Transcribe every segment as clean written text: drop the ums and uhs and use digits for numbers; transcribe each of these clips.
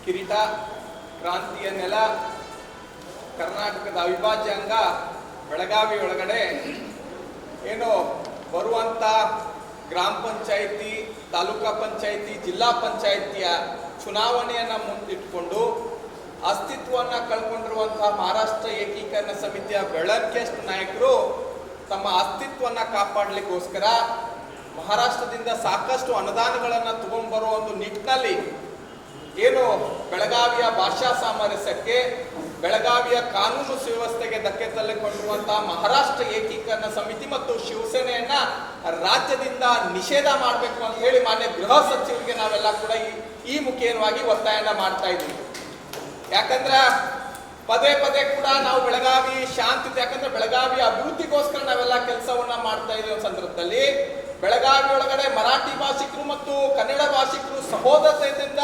ಕಿರೀಟ, ಕ್ರಾಂತಿಯ ನೆಲ, ಕರ್ನಾಟಕದ ಅವಿಭಾಜ್ಯ ಅಂಗ ಬೆಳಗಾವಿ ಒಳಗಡೆ ಏನು ಬರುವಂಥ ಗ್ರಾಮ ಪಂಚಾಯಿತಿ, ತಾಲೂಕಾ ಪಂಚಾಯಿತಿ, ಜಿಲ್ಲಾ ಪಂಚಾಯಿತಿಯ ಚುನಾವಣೆಯನ್ನು ಮುಂದಿಟ್ಟುಕೊಂಡು ಅಸ್ತಿತ್ವವನ್ನು ಕಳ್ಕೊಂಡಿರುವಂತಹ ಮಹಾರಾಷ್ಟ್ರ ಏಕೀಕರಣ ಸಮಿತಿಯ ಬೆಳಗ್ಗೆಸ್ಟ್ ನಾಯಕರು ತಮ್ಮ ಅಸ್ತಿತ್ವವನ್ನು ಕಾಪಾಡಲಿಕ್ಕೋಸ್ಕರ ಮಹಾರಾಷ್ಟ್ರದಿಂದ ಸಾಕಷ್ಟು ಅನುದಾನಗಳನ್ನು ತಗೊಂಡ್ಬರೋ ಒಂದು ನಿಟ್ಟಿನಲ್ಲಿ ಏನು ಬೆಳಗಾವಿಯ ಭಾಷಾ ಸಾಮರಸ್ಯಕ್ಕೆ, ಬೆಳಗಾವಿಯ ಕಾನೂನು ಸುವ್ಯವಸ್ಥೆಗೆ ಧಕ್ಕೆ ತಳ್ಳಿಕೊಂಡಿರುವಂತಹ ಮಹಾರಾಷ್ಟ್ರ ಏಕೀಕರಣ ಸಮಿತಿ ಮತ್ತು ಶಿವಸೇನೆಯನ್ನ ರಾಜ್ಯದಿಂದ ನಿಷೇಧ ಮಾಡಬೇಕು ಅಂತ ಹೇಳಿ ಮಾನ್ಯ ಗೃಹ ಸಚಿವರಿಗೆ ನಾವೆಲ್ಲ ಕೂಡ ಈ ಮುಖೇನವಾಗಿ ಒತ್ತಾಯನ ಮಾಡ್ತಾ ಇದ್ದೀವಿ. ಯಾಕಂದ್ರೆ ಪದೇ ಪದೇ ಕೂಡ ನಾವು ಬೆಳಗಾವಿ ಶಾಂತಿ, ಯಾಕಂದ್ರೆ ಬೆಳಗಾವಿ ಅಭಿವೃದ್ಧಿಗೋಸ್ಕರ ನಾವೆಲ್ಲ ಕೆಲಸವನ್ನ ಮಾಡ್ತಾ ಇದ್ದೀವಿ. ಸಂದರ್ಭದಲ್ಲಿ ಬೆಳಗಾವಿ ಒಳಗಡೆ ಮರಾಠಿ ಭಾಷಿಕರು ಮತ್ತು ಕನ್ನಡ ಭಾಷಿಕರು ಸಹೋದರತೆಯಿಂದ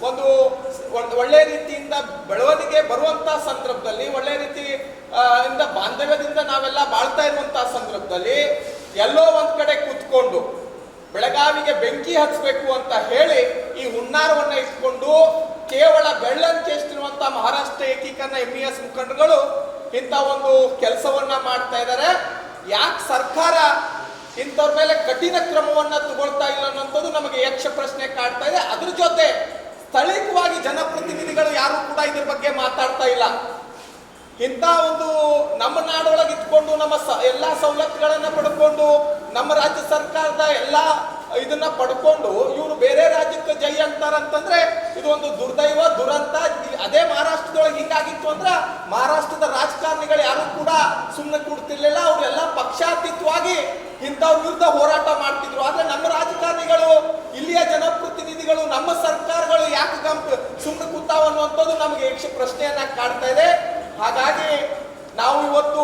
ಒಂದು ಒಳ್ಳೆ ರೀತಿಯಿಂದ ಬೆಳವಣಿಗೆ ಬರುವಂತಹ ಸಂದರ್ಭದಲ್ಲಿ, ಒಳ್ಳೆ ರೀತಿ ಬಾಂಧವ್ಯದಿಂದ ನಾವೆಲ್ಲ ಬಾಳ್ತಾ ಇರುವಂತಹ ಸಂದರ್ಭದಲ್ಲಿ ಎಲ್ಲೋ ಒಂದ್ ಕಡೆ ಕೂತ್ಕೊಂಡು ಬೆಳಗಾವಿಗೆ ಬೆಂಕಿ ಹಚ್ಚಬೇಕು ಅಂತ ಹೇಳಿ ಈ ಹುನ್ನಾರವನ್ನ ಇಟ್ಕೊಂಡು ಕೇವಲ ಬೆಳ್ಳಂಕೆ ಎಷ್ಟಿರುವಂತಹ ಮಹಾರಾಷ್ಟ್ರ ಏಕೀಕರಣ MES ಮುಖಂಡರುಗಳು ಇಂಥ ಒಂದು ಕೆಲಸವನ್ನ ಮಾಡ್ತಾ ಇದ್ದಾರೆ. ಯಾಕೆ ಸರ್ಕಾರ ಇಂಥವ್ರ ಮೇಲೆ ಕಠಿಣ ಕ್ರಮವನ್ನ ತಗೊಳ್ತಾ ಇಲ್ಲ ಅನ್ನೋದು ನಮಗೆ ಯಕ್ಷ ಪ್ರಶ್ನೆ ಕಾಡ್ತಾ ಇದೆ. ಅದ್ರ ಜೊತೆ ಸ್ಥಳೀಯವಾಗಿ ಜನಪ್ರತಿನಿಧಿಗಳು ಯಾರು ಕೂಡ ಇದ್ರ ಬಗ್ಗೆ ಮಾತಾಡ್ತಾ ಇಲ್ಲ. ಇಂಥ ಒಂದು ನಮ್ಮ ನಾಡೊಳಗೆ ಇಟ್ಕೊಂಡು ನಮ್ಮ ಎಲ್ಲಾ ಸವಲತ್ತುಗಳನ್ನ ಪಡ್ಕೊಂಡು ನಮ್ಮ ರಾಜ್ಯ ಸರ್ಕಾರದ ಎಲ್ಲಾ ಇದನ್ನ ಪಡ್ಕೊಂಡು ಇವರು ಬೇರೆ ರಾಜ್ಯಕ್ಕೆ ಜೈ ಅಂತಾರಂತಂದ್ರೆ ಇದು ಒಂದು ದುರ್ದೈವ, ದುರಂತ. ಅದೇ ಮಹಾರಾಷ್ಟ್ರದೊಳಗೆ ಹಿಂಗಾಗಿತ್ತು ಅಂದ್ರ ಮಹಾರಾಷ್ಟ್ರದ ರಾಜಕಾರಣಿಗಳು ಯಾರು ಕೂಡ ಸುಮ್ಮನೆ ಕೂಡ್ತಿರ್ಲಿಲ್ಲ. ಅವರೆಲ್ಲ ಪಕ್ಷಾತೀತವಾಗಿ ಇಂಥವ್ರ ವಿರುದ್ಧ ಹೋರಾಟ ಮಾಡ್ತಿದ್ರು. ಆದ್ರೆ ನಮ್ಮ ರಾಜಕಾರಣಿಗಳು, ಇಲ್ಲಿಯ ಜನಪ್ರತಿನಿಧಿಗಳು, ನಮ್ಮ ಸರ್ಕಾರಗಳು ಯಾಕೆ ಸುಮ್ಮನೆ ಕೂತಾವ ಅನ್ನುವಂಥದ್ದು ನಮಗೆ ಯಕ್ಷ ಪ್ರಶ್ನೆಯನ್ನ ಕಾಡ್ತಾ ಇದೆ. ಹಾಗಾಗಿ ನಾವು ಇವತ್ತು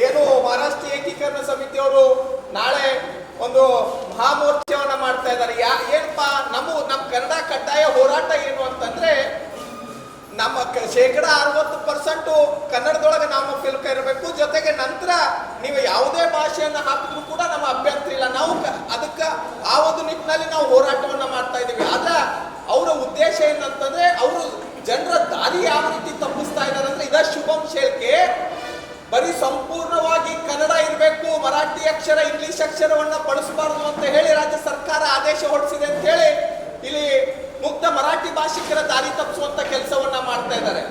ಏನು ಮಹಾರಾಷ್ಟ್ರ ಏಕೀಕರಣ ಸಮಿತಿಯವರು ನಾಳೆ ಒಂದು ಮಹಾಮೋರ್ಚಾವನ್ನ ಮಾಡ್ತಾ ಇದ್ದಾರೆ. ಏನಪ್ಪಾ ನಮ್ಮ ಕನ್ನಡ ಕಡ್ಡಾಯ ಹೋರಾಟ ಏನು ಅಂತಂದ್ರೆ, ನಮ್ಮ 60% ಕನ್ನಡದೊಳಗೆ ನಾಮಫಲಕ ಇರಬೇಕು. ಜೊತೆಗೆ ನಂತರ ನೀವು ಯಾವುದೇ ಭಾಷೆಯನ್ನ ಹಾಕಿದ್ರು ಕೂಡ ನಮ್ಮ ಅಭ್ಯಂತರ ಇಲ್ಲ. ನಾವು ಅದಕ್ಕೆ ಆ ಒಂದು ನಿಟ್ಟಿನಲ್ಲಿ ನಾವು ಹೋರಾಟವನ್ನ ಮಾಡ್ತಾ ಇದ್ದೀವಿ. ಆದ್ರೆ ಅವರ ಉದ್ದೇಶ ಏನಂತಂದ್ರೆ, ಅವರು ಜನರ ದಾರಿ ಯಾವ ರೀತಿ ತಪ್ಪಿಸ್ತಾ ಇದ್ದಾರೆ ಅಂದ್ರೆ, ಇದ ಶುಭಂ ಶೇಲ್ಕೆ ಬರೀ ಸಂಪೂರ್ಣವಾಗಿ ಕನ್ನಡ ಇರಬೇಕು, ಮರಾಠಿ ಅಕ್ಷರ, ಇಂಗ್ಲಿಷ್ ಅಕ್ಷರವನ್ನ ಬಳಸಬಾರದು ಅಂತ ಹೇಳಿ ರಾಜ್ಯ ಸರ್ಕಾರ ಆದೇಶ ಹೊರಡಿಸಿದೆ ಅಂತ ಹೇಳಿ ಇಲ್ಲಿ ಮುಕ್ತ ಮರಾಠಿ ಭಾಷಿಕರ ದಾರಿ ತಪ್ಪಿಸುವಂತ ಕೆಲಸವನ್ನ ಮಾಡ್ತಾ ಇದ್ದಾರೆ.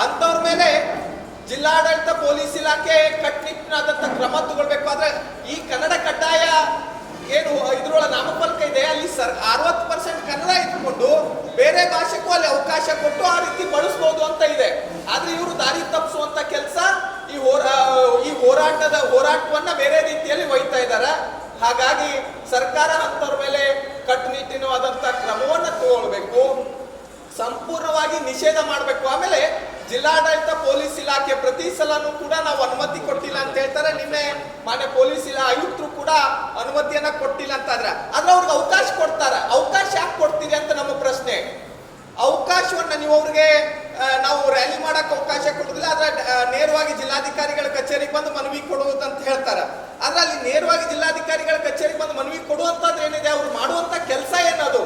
ಅಂತವ್ರ ಮೇಲೆ ಜಿಲ್ಲಾಡಳಿತ, ಪೊಲೀಸ್ ಇಲಾಖೆ ಕಟ್ಟುನಿಟ್ಟಿನಾದಂತ ಕ್ರಮ ತಗೊಳ್ಬೇಕು. ಆದ್ರೆ ಈ ಕನ್ನಡ ಕಡ್ಡಾಯ ಏನು ಇದ್ರೊಳಗೆ ನಾಮಫಲಕ ಇದೆ, ಅಲ್ಲಿ 60% ಕನ್ನಡ ಇಟ್ಕೊಂಡು ಬೇರೆ ಭಾಷೆಗೂ ಅಲ್ಲಿ ಅವಕಾಶ ಕೊಟ್ಟು ಆ ರೀತಿ ಬಳಸಬಹುದು ಅಂತ ಇದೆ. ಆದ್ರೆ ಇವರು ದಾರಿ ತಪ್ಪಿಸುವಂತ ಕೆಲಸ, ಈ ಹೋರಾಟವನ್ನ ಬೇರೆ ರೀತಿಯಲ್ಲಿ ಒಯ್ತಾ ಇದ್ದಾರೆ. ಹಾಗಾಗಿ ಸರ್ಕಾರ ಅಂತವ್ರ ಮೇಲೆ ಕಟ್ಟುನಿಟ್ಟಿನವಾದಂತ ಕ್ರಮವನ್ನ ತಗೊಳ್ಬೇಕು, ಸಂಪೂರ್ಣವಾಗಿ ನಿಷೇಧ ಮಾಡಬೇಕು. ಆಮೇಲೆ ಜಿಲ್ಲಾಡಳಿತ, ಪೊಲೀಸ್ ಇಲಾಖೆ ಪ್ರತಿ ಸಲನೂ ಕೂಡ ನಾವು ಅನುಮತಿ ಕೊಟ್ಟಿಲ್ಲ ಅಂತ ಹೇಳ್ತಾರೆ. ನಿನ್ನೆ ಮಾನ್ಯ ಪೊಲೀಸ್ ಆಯುಕ್ತರು ಕೂಡ ಅನುಮತಿಯನ್ನ ಕೊಟ್ಟಿಲ್ಲ ಅಂತ ಆದ್ರೆ ಅವ್ರಿಗೆ ಅವಕಾಶ ಕೊಡ್ತಾರೆ. ಅವಕಾಶ ಯಾಕೆ ಕೊಡ್ತೀರಿ ಅಂತ ನಮ್ಮ ಪ್ರಶ್ನೆ. ಅವಕಾಶವನ್ನ ನೀವು ಅವ್ರಿಗೆ ನಾವು ರ್ಯಾಲಿ ಮಾಡಕ್ ಅವಕಾಶ ಕೊಡುದಿಲ್ಲ, ಆದ್ರೆ ನೇರವಾಗಿ ಜಿಲ್ಲಾಧಿಕಾರಿಗಳ ಕಚೇರಿಗೆ ಬಂದು ಮನವಿ ಕೊಡುವುದಂತ ಹೇಳ್ತಾರೆ. ಆದ್ರೆ ಅಲ್ಲಿ ನೇರವಾಗಿ ಜಿಲ್ಲಾಧಿಕಾರಿಗಳ ಕಚೇರಿಗೆ ಬಂದು ಮನವಿ ಕೊಡುವಂತದ್ದು ಏನಿದೆ, ಅವ್ರು ಮಾಡುವಂತ ಕೆಲಸ ಏನದು,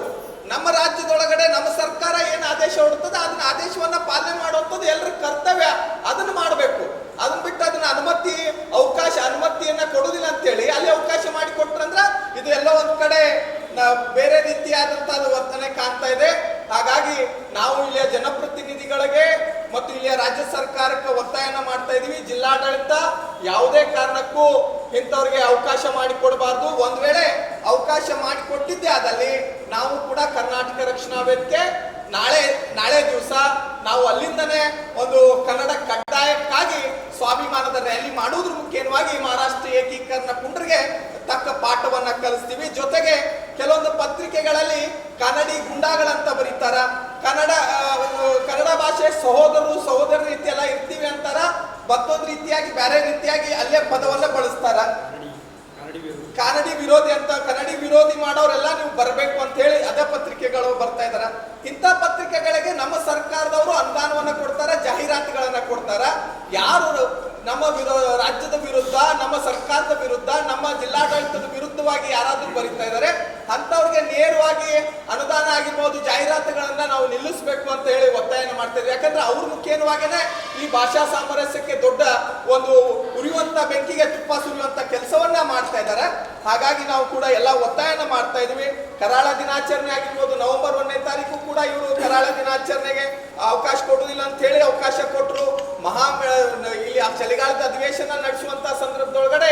ನಮ್ಮ ರಾಜ್ಯದೊಳಗಡೆ ನಮ್ಮ ಸರ್ಕಾರ ಏನು ಆದೇಶ ಹೊರಡ್ತದೆ ಅದನ್ನ ಆದೇಶವನ್ನ ಪಾಲನೆ ಮಾಡುವಂಥದ್ದು ಎಲ್ಲರ ಕರ್ತವ್ಯ. ಅದನ್ನ ಮಾಡಬೇಕು. ಅದನ್ನ ಬಿಟ್ಟು ಅದನ್ನ ಅನುಮತಿಯನ್ನ ಕೊಡುದಿಲ್ಲ ಅಂತೇಳಿ ಅಲ್ಲಿ ಅವಕಾಶ ಮಾಡಿಕೊಟ್ರಂದ್ರ ಇದು ಎಲ್ಲ ಒಂದ್ ಕಡೆ ಬೇರೆ ರೀತಿಯಾದಂತಹ ವರ್ತನೆ ಕಾಣ್ತಾ ಇದೆ. ಹಾಗಾಗಿ ನಾವು ಇಲ್ಲಿಯ ಜನಪ್ರತಿನಿಧಿಗಳಿಗೆ ಮತ್ತು ಇಲ್ಲಿಯ ರಾಜ್ಯ ಸರ್ಕಾರಕ್ಕೆ ಒತ್ತಾಯನ ಮಾಡ್ತಾ ಇದೀವಿ. ಜಿಲ್ಲಾಡಳಿತ ಯಾವುದೇ ಕಾರಣಕ್ಕೂ ಇಂಥವ್ರಿಗೆ ಅವಕಾಶ ಮಾಡಿಕೊಡಬಾರ್ದು. ಒಂದ್ ವೇಳೆ ಅವಕಾಶ ಮಾಡಿಕೊಟ್ಟಿದ್ದೆ ಆದಲ್ಲಿ ನಾವು ಕೂಡ ಕರ್ನಾಟಕ ರಕ್ಷಣಾ ವೇದಿಕೆ ನಾಳೆ ದಿವಸ ನಾವು ಅಲ್ಲಿಂದನೇ ಒಂದು ಕನ್ನಡ ಕಡ್ಡಾಯಕ್ಕಾಗಿ ಸ್ವಾಭಿಮಾನದ ರ್ಯಾಲಿ ಮಾಡುವುದ್ರ ಮುಖೇನವಾಗಿ ಮಹಾರಾಷ್ಟ್ರ ಏಕೀಕರಣ ಪುಂಡರಿಗೆ ತಕ್ಕ ಪಾಠವನ್ನ ಕಲಿಸ್ತೀವಿ. ಜೊತೆಗೆ ಕೆಲವೊಂದು ಪತ್ರಿಕೆಗಳಲ್ಲಿ ಕನ್ನಡಿ ಗುಂಡಾಗಳಂತ ಬರೀತಾರ, ಕನ್ನಡ ಭಾಷೆ ಸಹೋದರ ರೀತಿ ಎಲ್ಲ ಇರ್ತೀವಿ ಅಂತಾರ, ಮತ್ತೊಂದು ರೀತಿಯಾಗಿ ಬೇರೆ ರೀತಿಯಾಗಿ ಅಲ್ಲೇ ಪದವನ್ನ ಬಳಸ್ತಾರ. ಕನ್ನಡಿ ವಿರೋಧಿ ಅಂತ, ಕನ್ನಡಿ ವಿರೋಧಿ ಮಾಡೋರೆಲ್ಲ ನೀವು ಬರಬೇಕು ಅಂತ ಹೇಳಿ ಅದೇ ಪತ್ರಿಕೆಗಳು ಬರ್ತಾ ಇದಾರ. ಇಂಥ ಪತ್ರಿಕೆಗಳಿಗೆ ನಮ್ಮ ಸರ್ಕಾರದವರು ಅನುದಾನವನ್ನ ಕೊಡ್ತಾರ, ಜಾಹೀರಾತುಗಳನ್ನ ಕೊಡ್ತಾರ. ಯಾರು ನಮ್ಮ ರಾಜ್ಯದ ವಿರುದ್ಧ, ನಮ್ಮ ಸರ್ಕಾರದ ವಿರುದ್ಧ, ನಮ್ಮ ಜಿಲ್ಲಾಡಳಿತದ ವಿರುದ್ಧವಾಗಿ ಯಾರಾದ್ರೂ ಬರೀತಾ ಇದ್ದಾರೆ ಅಂತವ್ರಿಗೆ ನೇರವಾಗಿ ಅನುದಾನ ಆಗಿರ್ಬೋದು, ಜಾಹೀರಾತುಗಳನ್ನ ನಾವು ನಿಲ್ಲಿಸಬೇಕು ಅಂತ ಹೇಳಿ ಒತ್ತಾಯನ ಮಾಡ್ತಾ ಇದ್ವಿ. ಯಾಕಂದ್ರೆ ಅವ್ರ ಮುಖೇನವಾಗೇನೆ ಈ ಭಾಷಾ ಸಾಮರಸ್ಯಕ್ಕೆ ದೊಡ್ಡ ಒಂದು ಉರಿಯುವಂತ ಬೆಂಕಿಗೆ ತುಪ್ಪ ಸುರಿಯುವಂತ ಕೆಲಸವನ್ನ ಮಾಡ್ತಾ ಇದ್ದಾರೆ. ಹಾಗಾಗಿ ನಾವು ಕೂಡ ಎಲ್ಲ ಒತ್ತಾಯನ ಮಾಡ್ತಾ ಇದ್ವಿ. ಕರಾಳ ದಿನಾಚರಣೆ ಆಗಿರ್ಬೋದು, ನವೆಂಬರ್ 1ನೇ ತಾರೀಕು ಕೂಡ ಇವರು ಕರಾಳ ದಿನಾಚರಣೆಗೆ ಅವಕಾಶ ಕೊಡುವುದಿಲ್ಲ ಅಂತ ಹೇಳಿ ಅವಕಾಶ ಕೊಟ್ಟರು. ಇಲ್ಲಿ ಚಳಿಗಾಲದ ಅಧಿವೇಶನ ನಡೆಸುವಂತ ಸಂದರ್ಭದೊಳಗಡೆ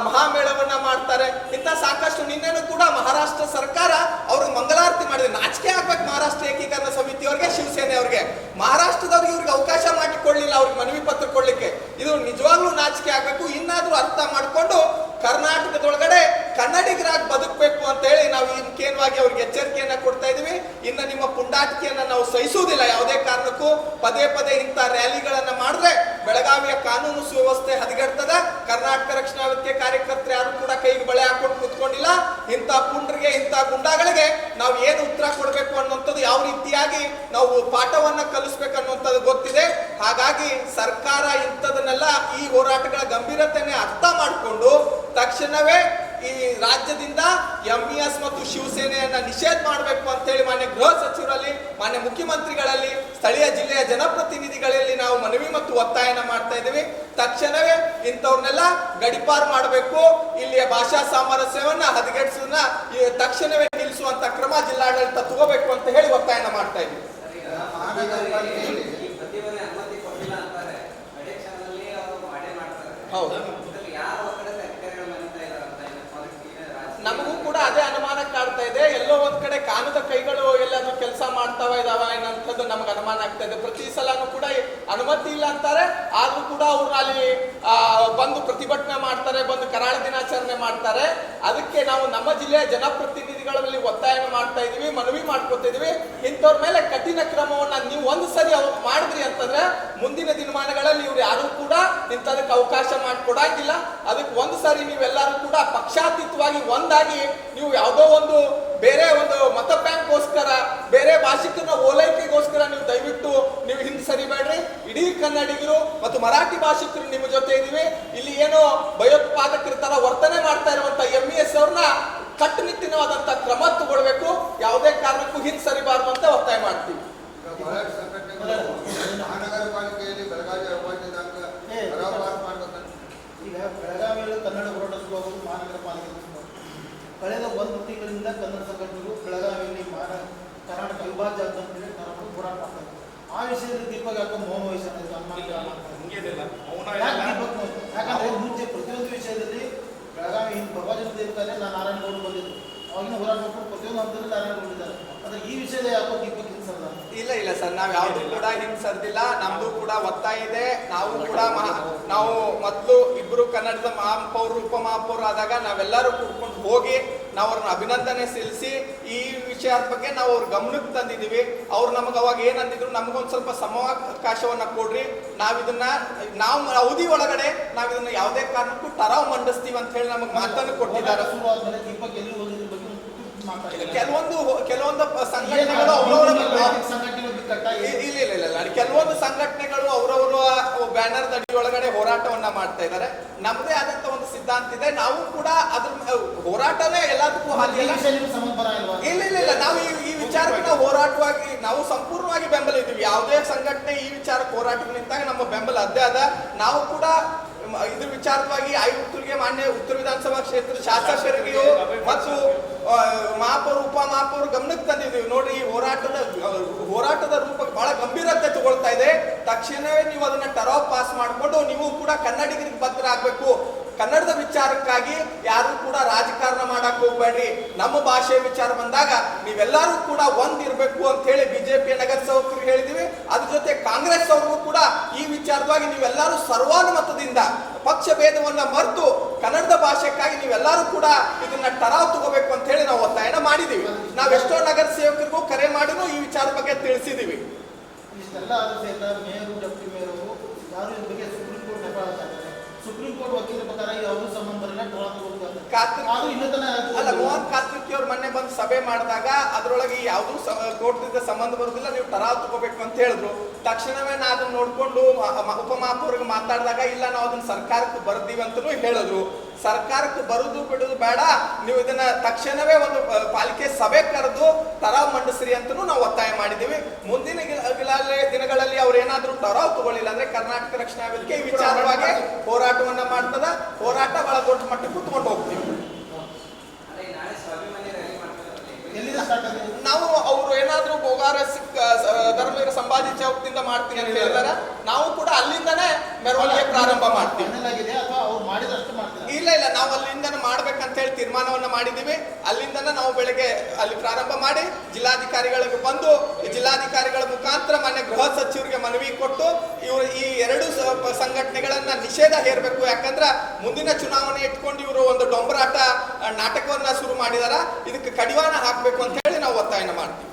ಮಹಾಮೇಳವನ್ನ ಮಾಡ್ತಾರೆ. ಇಂಥ ಸಾಕಷ್ಟು ನಿನ್ನೆನೂ ಕೂಡ ಮಹಾರಾಷ್ಟ್ರ ಸರ್ಕಾರ ಅವ್ರಿಗೆ ಮಂಗಲಾರತಿ ಮಾಡಿದೆ. ನಾಚಿಕೆ ಆಗ್ಬೇಕು ಮಹಾರಾಷ್ಟ್ರ ಏಕೀಕರಣ ಸಮಿತಿಯವ್ರಿಗೆ, ಶಿವಸೇನೆ ಅವ್ರಿಗೆ. ಮಹಾರಾಷ್ಟ್ರದವ್ರಿಗೆ ಇವ್ರಿಗೆ ಅವಕಾಶ ಮಾಡಿಕೊಡ್ಲಿಲ್ಲ ಅವ್ರಿಗೆ ಮನವಿ ಪತ್ರ ಕೊಡ್ಲಿಕ್ಕೆ. ಇದು ನಿಜವಾಗ್ಲೂ ನಾಚಿಕೆ ಆಗ್ಬೇಕು. ಇನ್ನಾದ್ರೂ ಅರ್ಥ ಮಾಡ್ಕೊಂಡು ಕರ್ನಾಟಕದೊಳಗಡೆ ಕನ್ನಡಿಗರಾಗಿ ಬದುಕಬೇಕು ಅಂತ ಹೇಳಿ ನಾವು ಮುಖ್ಯವಾಗಿ ಅವ್ರಿಗೆ ಎಚ್ಚರಿಕೆಯನ್ನ ಕೊಡ್ತಾ ಇದೀವಿ. ಇನ್ನು ನಿಮ್ಮ ಪುಂಡಾಟಿಕೆಯನ್ನ ನಾವು ಸಹಿಸುವುದಿಲ್ಲ ಯಾವುದೇ ಕಾರಣಕ್ಕೂ. ಪದೇ ಪದೇ ಇಂಥ ರ್ಯಾಲಿಗಳನ್ನ ಮಾಡಿದ್ರೆ ಬೆಳಗಾವಿಯ ಕಾನೂನು ಸುವ್ಯವಸ್ಥೆ ಹದಗೆಡ್ತದ. ಕರ್ನಾಟಕ ರಕ್ಷಣಾ ವೇದಿಕೆ ಕಾರ್ಯಕರ್ತರು ಯಾರು ಕೂಡ ಕೈಗೆ ಬಳೆ ಹಾಕೊಂಡು ಕೂತ್ಕೊಂಡಿಲ್ಲ. ಇಂಥ ಪುಂಡ್ರಿಗೆ, ಇಂಥ ಗುಂಡಾಗಳಿಗೆ ನಾವು ಏನು ಉತ್ತರ ಕೊಡಬೇಕು ಅನ್ನುವಂಥದ್ದು, ಯಾವ ರೀತಿಯಾಗಿ ನಾವು ಪಾಠವನ್ನ ಕಲಿಸ್ಬೇಕು ಅನ್ನುವಂಥದ್ದು ಗೊತ್ತಿದೆ. ಹಾಗಾಗಿ ಸರ್ಕಾರ ಇಂಥದನ್ನೆಲ್ಲ, ಈ ಹೋರಾಟಗಳ ಗಂಭೀರತೆಯನ್ನೇ ಅರ್ಥ ಮಾಡಿಕೊಂಡು ತಕ್ಷಣವೇ ಈ ರಾಜ್ಯದಿಂದ ಎಂಇಎಸ್ ಮತ್ತು ಶಿವಸೇನೆಯನ್ನ ನಿಷೇಧ ಮಾಡಬೇಕು ಅಂತ ಹೇಳಿ ಮಾನ್ಯ ಗೃಹ ಸಚಿವರಲ್ಲಿ, ಮಾನ್ಯ ಮುಖ್ಯಮಂತ್ರಿಗಳಲ್ಲಿ, ಸ್ಥಳೀಯ ಜಿಲ್ಲೆಯ ಜನಪ್ರತಿನಿಧಿಗಳಲ್ಲಿ ನಾವು ಮನವಿ ಮತ್ತು ಒತ್ತಾಯನ ಮಾಡ್ತಾ ಇದ್ದೀವಿ. ತಕ್ಷಣವೇ ಇಂಥವ್ರನ್ನೆಲ್ಲ ಗಡಿಪಾರು ಮಾಡಬೇಕು. ಇಲ್ಲಿಯ ಭಾಷಾ ಸಾಮರಸ್ಯವನ್ನ ಹದಗೆಡಿಸೋದನ್ನ ತಕ್ಷಣವೇ ನಿಲ್ಲಿಸುವಂತ ಕ್ರಮ ಜಿಲ್ಲಾಡಳಿತ ತಗೋಬೇಕು ಅಂತ ಹೇಳಿ ಒತ್ತಾಯನ ಮಾಡ್ತಾ ಇದ್ದೀವಿ. ಹೌದು, ನಮಗೂ ಕೂಡ ಅದೇ ಅನುಮಾನ ಕಾಡ್ತಾ ಇದೆ. ಎಲ್ಲೋ ಒಂದ್ ಕಡೆ ಕಾನೂದ ಕೈಗಳು ಎಲ್ಲಾದ್ರೂ ಕೆಲಸ ಮಾಡ್ತಾವ ಇದಾವ ಏನಂತದ್ದು ನಮ್ಗೆ ಅನುಮಾನ ಆಗ್ತಾ ಇದೆ. ಪ್ರತಿ ಸಲನೂ ಕೂಡ ಅನುಮತಿ ಇಲ್ಲ ಅಂತಾರೆ, ಆದ್ರೂ ಕೂಡ ಅವ್ರು ಅಲ್ಲಿ ಬಂದು ಪ್ರತಿಭಟನೆ ಮಾಡ್ತಾರೆ, ಬಂದು ಕರಾಳ ದಿನಾಚರಣೆ ಮಾಡ್ತಾರೆ. ಅದಕ್ಕೆ ನಾವು ನಮ್ಮ ಜಿಲ್ಲೆಯ ಜನಪ್ರತಿನಿಧಿಗಳಲ್ಲಿ ಒತ್ತಾಯ ಮಾಡ್ತಾ ಇದೀವಿ, ಮನವಿ ಮಾಡ್ಕೊತಾ ಇದೀವಿ. ಇಂಥವ್ರ ಮೇಲೆ ಕಠಿಣ ಕ್ರಮವನ್ನ ನೀವು ಒಂದು ಸರಿ ಮಾಡಿದ್ರಿ ಅಂತಂದ್ರೆ ಮುಂದಿನ ದಿನಮಾನಗಳಲ್ಲಿ ಇವ್ರು ಯಾರು ಕೂಡ ಇಂಥದಕ್ಕೆ ಅವಕಾಶ ಮಾಡಿಕೊಡಂಗಿಲ್ಲ. ಅದಕ್ಕೆ ಒಂದು ಸಾರಿ ನೀವೆಲ್ಲರೂ ಕೂಡ ಪಕ್ಷಾತೀತವಾಗಿ ಒಂದಾಗಿ ನೀವು ಯಾವುದೋ ಒಂದು ಬೇರೆ ಒಂದು ಮತ ಬ್ಯಾಂಕ್ಗೋಸ್ಕರ, ಬೇರೆ ಭಾಷಿಕರನ್ನ ಓಲೈಕೆಗೋಸ್ಕರ ನೀವು ದಯವಿಟ್ಟು ನೀವು ಹಿಂದೆ ಸರಿಬೇಡ್ರಿ. ಇಡೀ ಕನ್ನಡಿಗರು ಮತ್ತು ಮರಾಠಿ ಭಾಷಿಕರು ನಿಮ್ಮ ಜೊತೆ ಇದೀವಿ. ಇಲ್ಲಿ ಏನೋ ಭಯೋತ್ಪಾದಕರ ತರ ವರ್ತನೆ ಮಾಡ್ತಾ ಇರುವಂತ ಎಂಇಎಸ್ ಅವ್ರನ್ನ ಕಟ್ಟುನಿಟ್ಟಿನವಾದಂತ ಕ್ರಮ ತಗೊಳ್ಬೇಕು. ಯಾವುದೇ ಕಾರಣಕ್ಕೂ ಹಿಂದೆ ಸರಿಬಾರ್ದು ಅಂತ ಒತ್ತಾಯ ಮಾಡ್ತೀವಿ. ಈಗ ಬೆಳಗಾವಿಯಲ್ಲಿ ಕನ್ನಡ ಹೋರಾಟ ಶುರುವಾಗುವುದು ಮಹಾನಗರ ಪಾಲಿಕೆ ಕಳೆದ 1 ತಿಂಗಳಿಂದ ಕನ್ನಡ ಸಂಘಟನೆಗಳು ಬೆಳಗಾವಿಯಲ್ಲಿ ಕರ್ನಾಟಕ ಅವಿಭಾಜ್ಯ ಅಂತೇಳಿ ಹೋರಾಟ ಮಾಡ್ತಾರೆ. ಆ ವಿಷಯದಲ್ಲಿ ದೀಪಕ್ ಯಾಕೆ ಮೌನ ವಹಿಸಿದೆ? ಯಾಕಂದ್ರೆ ಮುಂಚೆ ಪ್ರತಿಯೊಂದು ವಿಷಯದಲ್ಲಿ ಬೆಳಗಾವಿ ಬಾಬಾಜಿ ಇರ್ತಾರೆ, ನಾನು ನಾರಾಯಣಗೌಡ ಬಂದಿದ್ದು ಅವಾಗಿನ ಹೋರಾಟ ಮಾಡ್ಕೊಂಡು ಪ್ರತಿಯೊಂದು ಹಂತದಲ್ಲಿ ನಾರಾಯಣಗೌಡ ಇದ್ದಾರೆ. ಆದ್ರೆ ಈ ವಿಷಯದ ಯಾಕೋ ದೀಪಕ್ ಹಿಂಸರ್ದ? ಇಲ್ಲ ಸರ್, ನಾವ್ ಯಾವ್ದು ಕೂಡ ಹಿಂಸರ್ದಿಲ್ಲ. ನಮ್ದು ಕೂಡ ಒತ್ತಾಯ ಇದೆ. ನಾವು ಮೊದಲು ಇಬ್ರು ಕನ್ನಡದ ಮಹಾಪೌರು ಉಪಮಹಾಪೌರು ಆದಾಗ ನಾವೆಲ್ಲರೂ ಕೂಡ್ಕೊಂಡು ಹೋಗಿ ನಾವು ಅವ್ರನ್ನ ಅಭಿನಂದನೆ ಸಲ್ಲಿಸಿ ಈ ವಿಷಯದ ಬಗ್ಗೆ ನಾವು ಅವ್ರ ಗಮನಕ್ಕೆ ತಂದಿದ್ದೀವಿ. ಅವ್ರು ನಮಗೆ ಅವಾಗ ಏನಂದಿದ್ರು, ನಮಗೊಂದು ಸ್ವಲ್ಪ ಸಮಯಾವಕಾಶವನ್ನ ಕೊಡ್ರಿ, ನಾವು ಅವಧಿ ಒಳಗಡೆ ನಾವಿದನ್ನ ಯಾವುದೇ ಕಾರಣಕ್ಕೂ ಟರಾವ್ ಮಂಡಿಸ್ತೀವಿ ಅಂತ ಹೇಳಿ ನಮಗೆ ಮಾತನ್ನು ಕೊಟ್ಟಿದ್ದಾರೆ. ಕೆಲವೊಂದು ಸಂಘಟನೆಗಳು ಕೆಲವೊಂದು ಸಂಘಟನೆಗಳು ಅವರವರ ಬ್ಯಾನರ್ ಅಡಿ ಒಳಗಡೆ ಹೋರಾಟವನ್ನ ಮಾಡ್ತಾ ಇದ್ದಾರೆ. ನಮ್ಮದೇ ಆದಂತ ಒಂದು ಸಿದ್ಧಾಂತ ಇದೆ. ನಾವು ಕೂಡ ಅದ್ರ ಹೋರಾಟನೇ ಎಲ್ಲದಕ್ಕೂ ಇಲ್ಲ. ನಾವು ಈ ವಿಚಾರಕ್ಕೆ ನಾವು ಹೋರಾಟವಾಗಿ ನಾವು ಸಂಪೂರ್ಣವಾಗಿ ಬೆಂಬಲ ಇದ್ದೀವಿ. ಯಾವುದೇ ಸಂಘಟನೆ ಈ ವಿಚಾರಕ್ಕೆ ಹೋರಾಟಕ್ಕೆ ನಿಂತಾಗ ನಮ್ಮ ಬೆಂಬಲ ಅದೇ ಅದ. ನಾವು ಕೂಡ ಇದ್ರ ವಿಚಾರವಾಗಿ ಆಯುಕ್ತರಿಗೆ, ಮಾನ್ಯ ಉತ್ತರ ವಿಧಾನಸಭಾ ಕ್ಷೇತ್ರದ ಶಾಸಕರಿಗೂ ಮತ್ತು ಮಹಾಪೌರ ಉಪಮಹಾಪೌರ ಗಮನಕ್ಕೆ ತಂದಿದ್ದೀವಿ. ನೋಡ್ರಿ, ಈ ಹೋರಾಟದ ರೂಪ ಬಹಳ ಗಂಭೀರತೆ ತಗೊಳ್ತಾ ಇದೆ. ತಕ್ಷಣವೇ ನೀವು ಅದನ್ನ ಟರಾವ್ ಪಾಸ್ ಮಾಡಿಕೊಂಡು ನೀವು ಕೂಡ ಕನ್ನಡಿಗರಿಗೆ ಬದ್ಧ ಆಗ್ಬೇಕು. ಕನ್ನಡದ ವಿಚಾರಕ್ಕಾಗಿ ಯಾರು ಕೂಡ ರಾಜಕಾರಣ ಮಾಡಕ್ ಹೋಗ್ಬೇಡ್ರಿ. ನಮ್ಮ ಭಾಷೆ ವಿಚಾರ ಬಂದಾಗ ನೀವೆಲ್ಲರೂ ಕೂಡ ಒಂದಿರ್ಬೇಕು ಅಂತ ಹೇಳಿ ಬಿಜೆಪಿಯ ನಗರ ಸೇವಕರಿಗೆ ಹೇಳಿದೀವಿ. ಅದ್ರ ಜೊತೆ ಕಾಂಗ್ರೆಸ್ ಅವ್ರಿಗೂ ಕೂಡ ಈ ವಿಚಾರವಾಗಿ ನೀವೆಲ್ಲರೂ ಸರ್ವಾನುಮತದಿಂದ ಪಕ್ಷ ಭೇದವನ್ನ ಮರೆತು ಕನ್ನಡದ ಭಾಷೆಕ್ಕಾಗಿ ನೀವೆಲ್ಲರೂ ಕೂಡ ಇದನ್ನ ಟರಾವ್ ತಗೋಬೇಕು ಅಂತ ಹೇಳಿ ನಾವು ಒತ್ತಾಯನ ಮಾಡಿದೀವಿ. ನಾವೆಷ್ಟೋ ನಗರ ಸೇವಕರಿಗೂ ಕರೆ ಮಾಡಿನೂ ಈ ವಿಚಾರ ಬಗ್ಗೆ ತಿಳಿಸಿದೀವಿ. ಇಷ್ಟೆಲ್ಲ ಆದ್ರೂ ಸಹಿತ ಮೇಯರು, ಡೆಪ್ಟಿ ಮೇಯರು ಯಾರು ಇದ್ರ ಬಗ್ಗೆ ಸುಪ್ರೀಂ ಕೋರ್ಟ್ ಸುಪ್ರೀಂ ಕೋರ್ಟ್ ವಕೀಲರ ಪ್ರಕಾರ ಯಾವುದೂ ಸಂಬಂಧ ಬರಲ್ಲ ಠರಾವ್ ತಗೋಬೇಕು ಕಾರ್ತಿಕ್ ಆದ್ರೂ ಇನ್ನೂ ತನ ಅಲ್ಲ, ಮೋಹನ್ ಕಾರ್ತಿಕ್ ಅವ್ರು ಮೊನ್ನೆ ಬಂದು ಸಭೆ ಮಾಡಿದಾಗ ಅದ್ರೊಳಗೆ ಯಾವ್ದು ಕೋರ್ಟ್ ಸಂಬಂಧ ಬರುದಿಲ್ಲ, ನೀವು ಠರಾವ್ ತಗೋಬೇಕು ಅಂತ ಹೇಳಿದ್ರು. ತಕ್ಷಣವೇ ನಾ ಅದನ್ನ ನೋಡ್ಕೊಂಡು ಉಪಮಹಾಪೌರಿಗೆ ಮಾತಾಡಿದಾಗ ಇಲ್ಲ ನಾವು ಅದನ್ನ ಸರ್ಕಾರಕ್ಕೆ ಬರ್ದೀವಿ ಅಂತಲೂ ಹೇಳಿದ್ರು. ಸರ್ಕಾರಕ್ಕೆ ಬರುದು ಬಿಡುದು ಬೇಡ, ನೀವು ಇದನ್ನ ತಕ್ಷಣವೇ ಒಂದು ಪಾಲಿಕೆ ಸಭೆ ಕರೆದು ಠರಾವ್ ಮಂಡಿಸ್ರಿ ಅಂತಲೂ ನಾವು ಒತ್ತಾಯ ಮಾಡಿದ್ದೀವಿ. ಮುಂದಿನ ದಿನಗಳಲ್ಲಿ ಅವ್ರು ಏನಾದ್ರೂ ಠರಾವ್ ತಗೊಳ್ಳಿಲ್ಲ ಅಂದ್ರೆ ಕರ್ನಾಟಕ ರಕ್ಷಣಾ ವೇದಿಕೆ ಈ ವಿಚಾರವಾಗಿ ಹೋರಾಟವನ್ನ ಮಾಡ್ತದ. ಹೋರಾಟ ಬಹಳ ದೊಡ್ಡ ಮಟ್ಟಕ್ಕೆ ಕುತ್ಕೊಂಡು ಹೋಗ್ತೀವಿ. ಎಲ್ಲಿಂದ ಸ್ಟಾರ್ಟ್ ಆಗಿದೆ? ನಾವು ಅವರು ಏನಾದ್ರೂ ಬೋಗಾರಸ್ ಧರ್ಮವೀರ ಸಂಭಾಜಿ ಚೌಕದಿಂದ ಮಾಡ್ತೀನಿ ಅಂತ ಹೇಳಿದಾರೆ, ನಾವು ಕೂಡ ಅಲ್ಲಿಂದನೇ ಮೆರವಣಿಗೆ ಪ್ರಾರಂಭ ಮಾಡ್ತೀವಿ. ಫೈನಲ್ ಆಗಿದೆ ಅಥವಾ ಅವ್ರು ಮಾಡಿದಷ್ಟು ಮಾಡ್ತಾರೆ? ಇಲ್ಲ, ನಾವು ಅಲ್ಲಿಂದನೇ ಮಾಡ್ಬೇಕಂತ ಹೇಳಿ ತೀರ್ಮಾನವನ್ನ ಮಾಡಿದ್ದೀವಿ. ಅಲ್ಲಿಂದನೇ ನಾವು ಬೆಳಗ್ಗೆ ಅಲ್ಲಿ ಪ್ರಾರಂಭ ಮಾಡಿ ಜಿಲ್ಲಾಧಿಕಾರಿಗಳಿಗೆ ಬಂದು ಜಿಲ್ಲಾಧಿಕಾರಿಗಳ ಮುಖಾಂತರ ಮಾನ್ಯ ಗೃಹ ಸಚಿವರಿಗೆ ಮನವಿ ಕೊಟ್ಟು ಇವರು ಈ ಎರಡು ಸಂಘಟನೆಗಳನ್ನ ನಿಷೇಧ ಹೇರಬೇಕು. ಯಾಕಂದ್ರೆ ಮುಂದಿನ ಚುನಾವಣೆ ಇಟ್ಕೊಂಡು ಇವರು ಒಂದು ಡೊಂಬರಾಟ ನಾಟಕವನ್ನ ಶುರು ಮಾಡಿದಾರ, ಇದಕ್ಕೆ ಕಡಿವಾಣ ಹಾಕಬೇಕು ಅಂತ ಹೇಳಿ ನಾವು ಒತ್ತಾಯನ ಮಾಡ್ತೀವಿ.